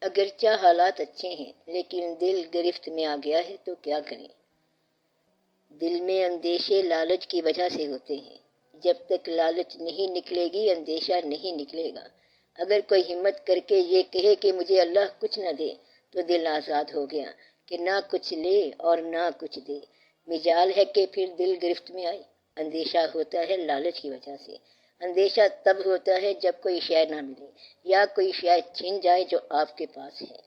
اگرچہ حالات اچھے ہیں لیکن دل گرفت میں آ گیا ہے تو کیا کریں؟ دل میں اندیشے لالچ کی وجہ سے ہوتے ہیں۔ جب تک لالچ نہیں نکلے گی اندیشہ نہیں نکلے گا۔ اگر کوئی ہمت کر کے یہ کہے کہ مجھے اللہ کچھ نہ دے تو دل آزاد ہو گیا کہ نہ کچھ لے اور نہ کچھ دے۔ مجال ہے کہ پھر دل گرفت میں آئے۔ اندیشہ ہوتا ہے لالچ کی وجہ سے۔ اندیشہ تب ہوتا ہے جب کوئی شے نہ ملے یا کوئی شے چھن جائے جو آپ کے پاس ہے۔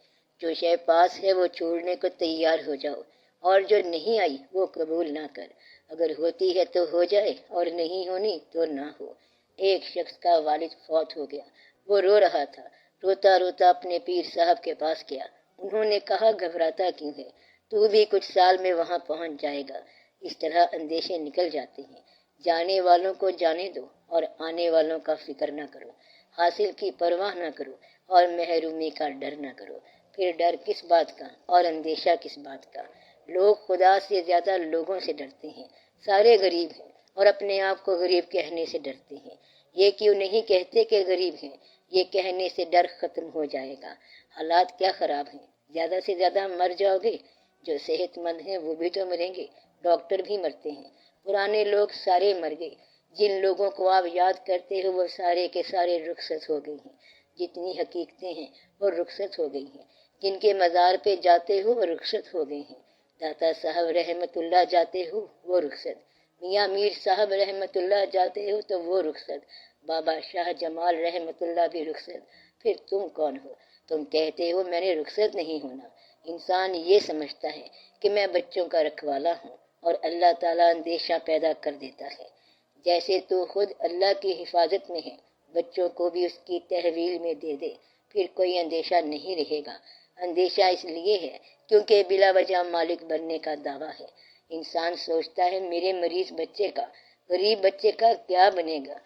جو شے پاس ہے وہ چھوڑنے کو تیار ہو جاؤ، اور جو نہیں آئی وہ قبول نہ کر۔ اگر ہوتی ہے تو ہو جائے اور نہیں ہونی تو نہ ہو۔ ایک شخص کا والد فوت ہو گیا۔ وہ رو رہا تھا۔ روتا روتا اپنے پیر صاحب کے پاس گیا۔ انہوں نے کہا گھبراتا کیوں ہے؟ تو بھی کچھ سال میں وہاں پہنچ جائے گا۔ اس طرح اندیشے نکل جاتے ہیں۔ جانے والوں کو جانے دو اور آنے والوں کا فکر نہ کرو۔ حاصل کی پرواہ نہ کرو اور محرومی کا ڈر نہ کرو۔ پھر ڈر کس بات کا اور اندیشہ کس بات کا؟ لوگ خدا سے زیادہ لوگوں سے ڈرتے ہیں۔ سارے غریب ہیں اور اپنے آپ کو غریب کہنے سے ڈرتے ہیں۔ یہ کیوں نہیں کہتے کہ غریب ہیں؟ یہ کہنے سے ڈر ختم ہو جائے گا۔ حالات کیا خراب ہیں؟ زیادہ سے زیادہ مر جاؤ گے۔ جو صحت مند ہیں وہ بھی تو مریں گے۔ ڈاکٹر بھی مرتے ہیں۔ پرانے لوگ سارے مر گئے۔ جن لوگوں کو آپ یاد کرتے ہو وہ سارے کے سارے رخصت ہو گئے ہیں۔ جتنی حقیقتیں ہیں وہ رخصت ہو گئی ہیں۔ جن کے مزار پہ جاتے ہو وہ رخصت ہو گئے ہیں۔ داتا صاحب رحمت اللہ جاتے ہو وہ رخصت۔ میاں میر صاحب رحمت اللہ جاتے ہو تو وہ رخصت۔ بابا شاہ جمال رحمت اللہ بھی رخصت۔ پھر تم کون ہو؟ تم کہتے ہو میں نے رخصت نہیں ہونا۔ انسان یہ سمجھتا ہے کہ میں بچوں کا رکھوالا ہوں اور اللہ تعالیٰ اندیشہ پیدا کر دیتا ہے۔ جیسے تو خود اللہ کی حفاظت میں ہے، بچوں کو بھی اس کی تحویل میں دے دے، پھر کوئی اندیشہ نہیں رہے گا۔ اندیشہ اس لیے ہے کیونکہ بلا وجہ مالک بننے کا دعویٰ ہے۔ انسان سوچتا ہے میرے مریض بچے کا، غریب بچے کا کیا بنے گا؟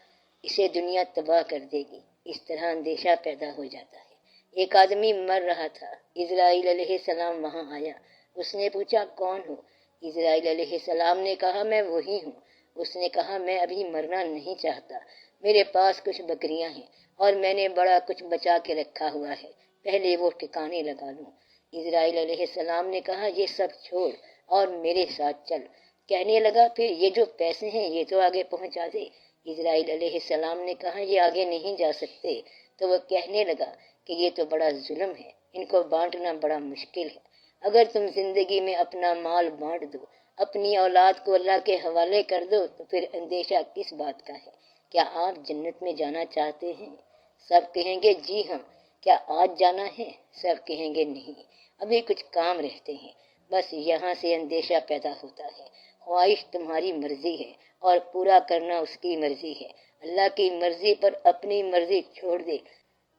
اسے دنیا تباہ کر دے گی۔ اس طرح اندیشہ پیدا ہو جاتا ہے۔ ایک آدمی مر رہا تھا۔ اسرائیل علیہ السلام وہاں آیا۔ اس نے پوچھا کون ہو؟ اسرائیل علیہ السلام نے کہا میں وہی ہوں۔ اس نے کہا میں ابھی مرنا نہیں چاہتا۔ میرے پاس کچھ بکریاں ہیں اور میں نے بڑا کچھ بچا کے رکھا ہوا ہے، پہلے وہ ٹھکانے لگا لوں۔ اسرائیل علیہ السلام نے کہا یہ سب چھوڑ اور میرے ساتھ چل۔ کہنے لگا پھر یہ جو پیسے ہیں یہ تو آگے پہنچا دے۔ اسرائیل علیہ السلام نے کہا یہ آگے نہیں جا سکتے۔ تو وہ کہنے لگا کہ یہ تو بڑا ظلم ہے، ان کو بانٹنا بڑا مشکل ہے۔ اگر تم زندگی میں اپنا مال بانٹ دو، اپنی اولاد کو اللہ کے حوالے کر دو تو پھر اندیشہ کس بات کا ہے؟ کیا آپ جنت میں جانا چاہتے ہیں؟ سب کہیں گے جی ہاں۔ کیا آج جانا ہے؟ سب کہیں گے نہیں، ابھی کچھ کام رہتے ہیں۔ بس یہاں سے اندیشہ پیدا ہوتا ہے۔ خواہش تمہاری مرضی ہے اور پورا کرنا اس کی مرضی ہے۔ اللہ کی مرضی پر اپنی مرضی چھوڑ دے،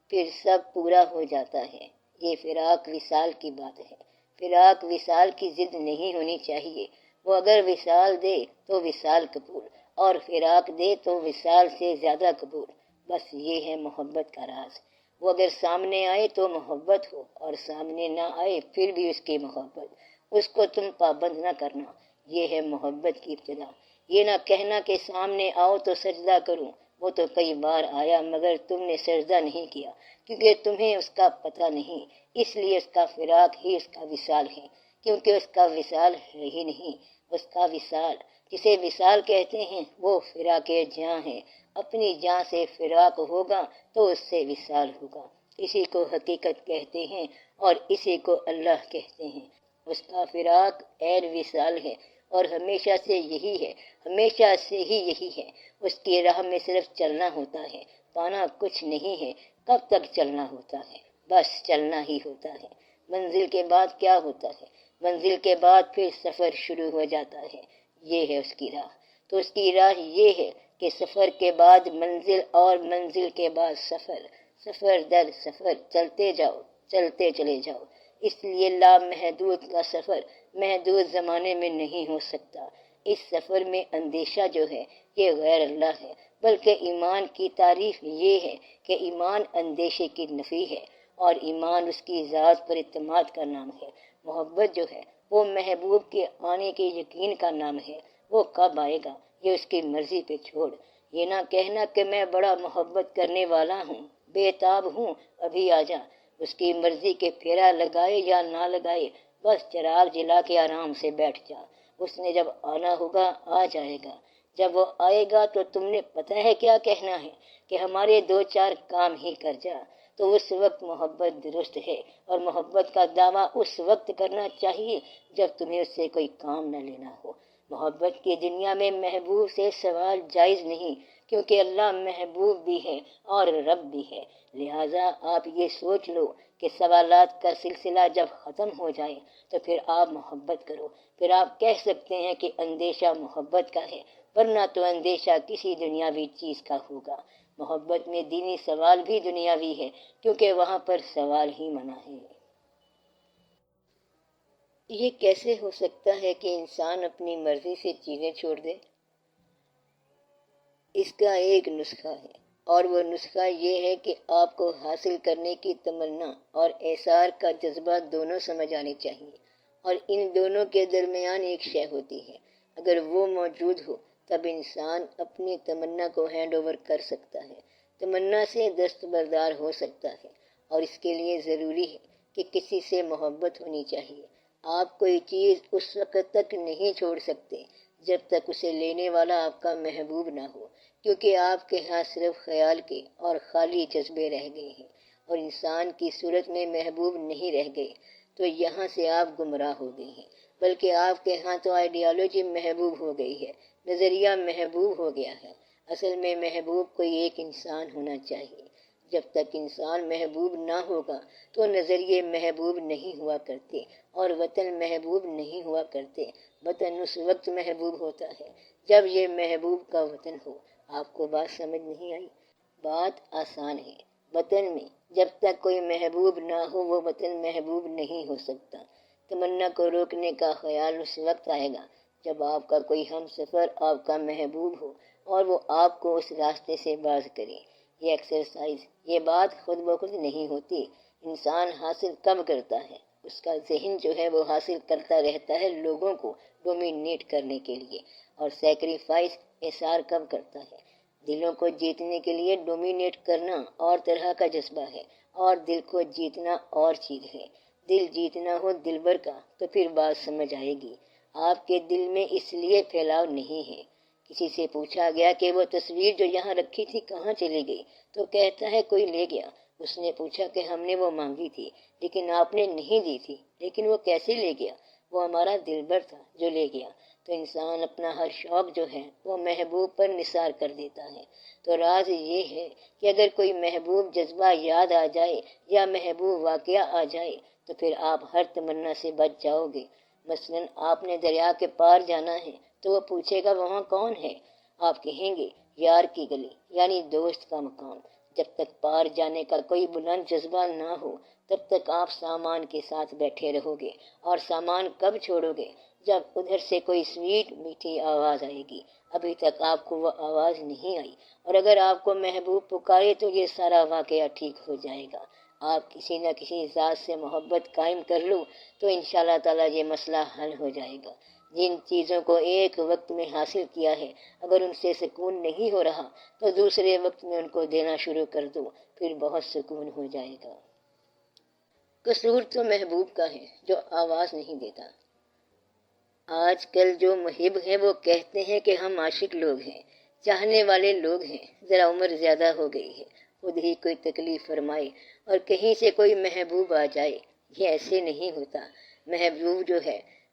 پھر سب پورا ہو جاتا ہے۔ یہ فراق وصال کی بات ہے۔ فراق وصال کی ضد نہیں ہونی چاہیے۔ وہ اگر وصال دے تو وصال قبول، اور فراق دے تو وصال سے زیادہ قبول۔ بس یہ ہے محبت کا راز۔ وہ اگر سامنے آئے تو محبت ہو، اور سامنے نہ آئے پھر بھی اس کی محبت۔ اس کو تم پابند نہ کرنا، یہ ہے محبت کی ابتدا۔ یہ نہ کہنا کہ سامنے آؤ تو سجدہ کروں، وہ تو کئی بار آیا مگر تم نے سجدہ نہیں کیا، کیونکہ تمہیں اس کا پتہ نہیں، اس لیے اس کا فراق ہی اس کا وصال ہے، کیونکہ اس کا وصال ہے ہی نہیں۔ اس کا وصال جسے وصال کہتے ہیں وہ فراق جاں ہے۔ اپنی جاں سے فراق ہوگا تو اس سے وصال ہوگا۔ اسی کو حقیقت کہتے ہیں اور اسی کو اللہ کہتے ہیں۔ اس کا فراق عین وصال ہے اور ہمیشہ سے یہی ہے، ہمیشہ سے ہی یہی ہے۔ اس کی راہ میں صرف چلنا ہوتا ہے، پانا کچھ نہیں ہے۔ کب تک چلنا ہوتا ہے؟ بس چلنا ہی ہوتا ہے۔ منزل کے بعد کیا ہوتا ہے؟ منزل کے بعد پھر سفر شروع ہو جاتا ہے۔ یہ ہے اس کی راہ۔ تو اس کی راہ یہ ہے کہ سفر کے بعد منزل اور منزل کے بعد سفر، سفر در سفر چلتے جاؤ، چلتے چلے جاؤ۔ اس لیے لامحدود کا سفر محدود زمانے میں نہیں ہو سکتا۔ اس سفر میں اندیشہ جو ہے یہ غیر اللہ ہے، بلکہ ایمان کی تعریف یہ ہے کہ ایمان اندیشے کی نفی ہے، اور ایمان اس کی ذات پر اعتماد کا نام ہے۔ محبت جو ہے وہ محبوب کے آنے کے یقین کا نام ہے۔ وہ کب آئے گا یہ اس کی مرضی پہ چھوڑ۔ یہ نہ کہنا کہ میں بڑا محبت کرنے والا ہوں، بے تاب ہوں، ابھی آ جا۔ اس کی مرضی کے پھیرا لگائے یا نہ لگائے، بس چراغ جلا کے آرام سے بیٹھ جا، اس نے جب آنا ہوگا آ جائے گا۔ جب وہ آئے گا تو تم نے پتہ ہے کیا کہنا ہے کہ ہمارے 2-4 کام ہی کر جا، تو اس وقت محبت درست ہے، اور محبت کا دعویٰ اس وقت کرنا چاہیے جب تمہیں اس سے کوئی کام نہ لینا ہو۔ محبت کی دنیا میں محبوب سے سوال جائز نہیں، کیونکہ اللہ محبوب بھی ہے اور رب بھی ہے۔ لہٰذا آپ یہ سوچ لو کہ سوالات کا سلسلہ جب ختم ہو جائے تو پھر آپ محبت کرو، پھر آپ کہہ سکتے ہیں کہ اندیشہ محبت کا ہے، ورنہ تو اندیشہ کسی دنیاوی چیز کا ہوگا۔ محبت میں دینی سوال بھی دنیاوی ہے، کیونکہ وہاں پر سوال ہی منع ہے۔ یہ کیسے ہو سکتا ہے کہ انسان اپنی مرضی سے چیزیں چھوڑ دے؟ اس کا ایک نسخہ ہے، اور وہ نسخہ یہ ہے کہ آپ کو حاصل کرنے کی تمنا اور ایثار کا جذبہ دونوں سمجھ آنے چاہیے، اور ان دونوں کے درمیان ایک شے ہوتی ہے۔ اگر وہ موجود ہو تب انسان اپنی تمنا کو ہینڈ اوور کر سکتا ہے، تمنا سے دستبردار ہو سکتا ہے، اور اس کے لیے ضروری ہے کہ کسی سے محبت ہونی چاہیے۔ آپ کوئی چیز اس وقت تک نہیں چھوڑ سکتے جب تک اسے لینے والا آپ کا محبوب نہ ہو، کیونکہ آپ کے ہاں صرف خیال کے اور خالی جذبے رہ گئے ہیں، اور انسان کی صورت میں محبوب نہیں رہ گئے، تو یہاں سے آپ گمراہ ہو گئے ہیں، بلکہ آپ کے ہاں تو آئیڈیالوجی محبوب ہو گئی ہے، نظریہ محبوب ہو گیا ہے۔ اصل میں محبوب کوئی ایک انسان ہونا چاہیے۔ جب تک انسان محبوب نہ ہوگا تو نظریے محبوب نہیں ہوا کرتے، اور وطن محبوب نہیں ہوا کرتے۔ وطن اس وقت محبوب ہوتا ہے جب یہ محبوب کا وطن ہو۔ آپ کو بات سمجھ نہیں آئی؟ بات آسان ہے۔ وطن میں جب تک کوئی محبوب نہ ہو وہ وطن محبوب نہیں ہو سکتا۔ تمنا کو روکنے کا خیال اس وقت آئے گا جب آپ کا کوئی ہم سفر آپ کا محبوب ہو اور وہ آپ کو اس راستے سے باز کرے۔ یہ ایکسرسائز، یہ بات خود بخود نہیں ہوتی۔ انسان حاصل کب کرتا ہے؟ اس کا ذہن جو ہے وہ حاصل کرتا رہتا ہے لوگوں کو ڈومینیٹ کرنے کے لیے، اور سیکریفائس اثار کب کرتا ہے؟ دلوں کو جیتنے کے لیے ڈومینیٹ کرنا اور طرح کا جذبہ ہے، اور دل کو جیتنا اور چیز ہے۔ دل جیتنا ہو دلبر کا تو پھر بات سمجھ آئے گی۔ آپ کے دل میں اس لیے پھیلاؤ نہیں ہے۔ کسی سے پوچھا گیا کہ وہ تصویر جو یہاں رکھی تھی کہاں چلی گئی، تو کہتا ہے کوئی لے گیا۔ اس نے پوچھا کہ ہم نے وہ مانگی تھی لیکن آپ نے نہیں دی تھی، لیکن وہ کیسے لے گیا؟ وہ ہمارا دلبر تھا جو لے گیا۔ تو انسان اپنا ہر شوق جو ہے وہ محبوب پر نثار کر دیتا ہے۔ تو راز یہ ہے کہ اگر کوئی محبوب جذبہ یاد آ جائے یا محبوب واقعہ آ جائے تو پھر آپ ہر تمنا سے بچ جاؤ گے۔ مثلاً آپ نے دریا کے پار جانا ہے تو وہ پوچھے گا وہاں کون ہے؟ آپ کہیں گے یار کی گلی، یعنی دوست کا مقام۔ جب تک پار جانے کا کوئی بلند جذبہ نہ ہو تب تک آپ سامان کے ساتھ بیٹھے رہو گے، اور سامان کب چھوڑو گے؟ جب ادھر سے کوئی سویٹ میٹھی آواز آئے گی۔ ابھی تک آپ کو وہ آواز نہیں آئی، اور اگر آپ کو محبوب پکارے تو یہ سارا واقعہ ٹھیک ہو جائے گا۔ آپ کسی نہ کسی ذات سے محبت قائم کر لو تو انشاءاللہ تعالیٰ یہ مسئلہ حل ہو جائے گا۔ جن چیزوں کو ایک وقت میں حاصل کیا ہے اگر ان سے سکون نہیں ہو رہا تو دوسرے وقت میں ان کو دینا شروع کر دو، پھر بہت سکون ہو جائے گا۔ قصور تو محبوب کا ہے جو آواز نہیں دیتا۔ آج کل جو محب ہیں وہ کہتے ہیں کہ ہم عاشق لوگ ہیں، چاہنے والے لوگ ہیں، ذرا عمر زیادہ ہو گئی ہے، خود ہی کوئی تکلیف فرمائے اور کہیں سے کوئی محبوب آ جائے۔ یہ ایسے نہیں ہوتا۔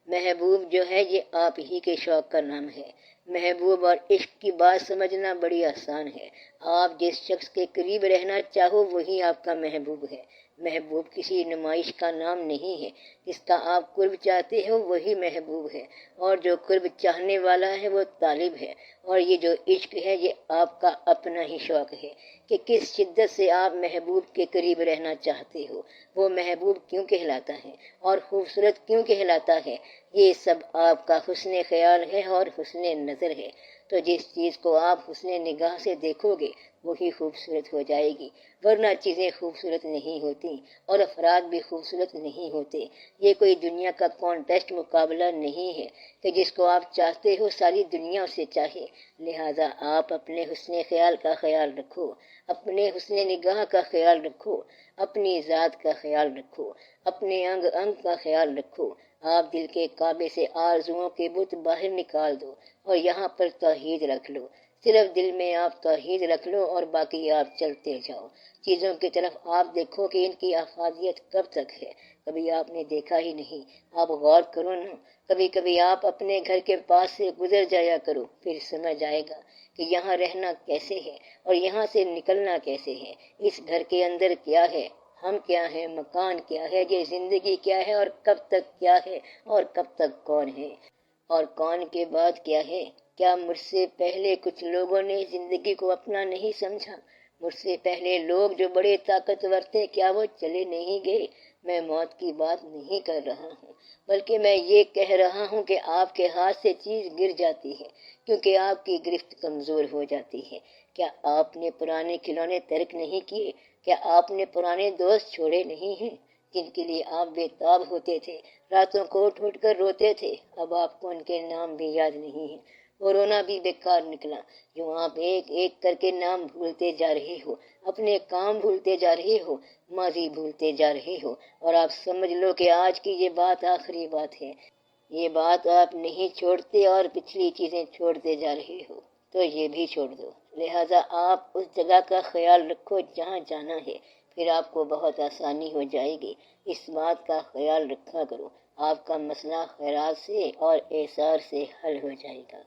محبوب جو ہے یہ آپ ہی کے شوق کا نام ہے۔ محبوب اور عشق کی بات سمجھنا بڑی آسان ہے۔ آپ جس شخص کے قریب رہنا چاہو وہی آپ کا محبوب ہے۔ محبوب کسی نمائش کا نام نہیں ہے۔ جس کا آپ قرب چاہتے ہو وہی محبوب ہے، اور جو قرب چاہنے والا ہے وہ طالب ہے۔ اور یہ جو عشق ہے یہ آپ کا اپنا ہی شوق ہے کہ کس شدت سے آپ محبوب کے قریب رہنا چاہتے ہو۔ وہ محبوب کیوں کہلاتا ہے اور خوبصورت کیوں کہلاتا ہے؟ یہ سب آپ کا حسن خیال ہے اور حسن نظر ہے۔ تو جس چیز کو آپ حسن نگاہ سے دیکھو گے وہی خوبصورت ہو جائے گی، ورنہ چیزیں خوبصورت نہیں ہوتی اور افراد بھی خوبصورت نہیں ہوتے۔ یہ کوئی دنیا کا کانٹیسٹ مقابلہ نہیں ہے کہ جس کو آپ چاہتے ہو ساری دنیا اسے چاہے، لہٰذا آپ اپنے حسن خیال کا خیال رکھو، اپنے حسن نگاہ کا خیال رکھو، اپنی ذات کا خیال رکھو، اپنے انگ انگ کا خیال رکھو۔ آپ دل کے کعبے سے آرزوؤں کے بت باہر نکال دو اور یہاں پر توحید رکھ لو۔ صرف دل میں آپ توحید رکھ لو اور باقی آپ چلتے جاؤ۔ چیزوں کی طرف آپ دیکھو کہ ان کی افادیت کب تک ہے، کبھی آپ نے دیکھا ہی نہیں۔ آپ غور کرو نا، کبھی کبھی آپ اپنے گھر کے پاس سے گزر جایا کرو، پھر سمجھ آئے گا کہ یہاں رہنا کیسے ہے اور یہاں سے نکلنا کیسے ہے۔ اس گھر کے اندر کیا ہے، ہم کیا ہیں، مکان کیا ہے، یہ زندگی کیا ہے اور کب تک کیا ہے اور کب تک کون ہے اور کون کے بعد کیا ہے۔ کیا مجھ سے پہلے کچھ لوگوں نے زندگی کو اپنا نہیں سمجھا؟ مجھ سے پہلے لوگ جو بڑے طاقتور تھے، کیا وہ چلے نہیں گئے؟ میں موت کی بات نہیں کر رہا ہوں، بلکہ میں یہ کہہ رہا ہوں کہ آپ کے ہاتھ سے چیز گر جاتی ہے کیونکہ آپ کی گرفت کمزور ہو جاتی ہے۔ کیا آپ نے پرانے کھلونے ترک نہیں کیے؟ کیا آپ نے پرانے دوست چھوڑے نہیں ہیں جن کے لیے آپ بے تاب ہوتے تھے، راتوں کو اٹھ اٹھ کر روتے تھے؟ اب آپ کو ان کے نام بھی یاد نہیں ہیں۔ کورونا بھی بیکار نکلا، جو آپ ایک ایک کر کے نام بھولتے جا رہے ہو، اپنے کام بھولتے جا رہے ہو، ماضی بھولتے جا رہے ہو، اور آپ سمجھ لو کہ آج کی یہ بات آخری بات ہے۔ یہ بات آپ نہیں چھوڑتے اور پچھلی چیزیں چھوڑتے جا رہے ہو تو یہ بھی چھوڑ دو۔ لہٰذا آپ اس جگہ کا خیال رکھو جہاں جانا ہے، پھر آپ کو بہت آسانی ہو جائے گی۔ اس بات کا خیال رکھا کرو، آپ کا مسئلہ خیرات سے اور اعصار سے حل ہو جائے گا۔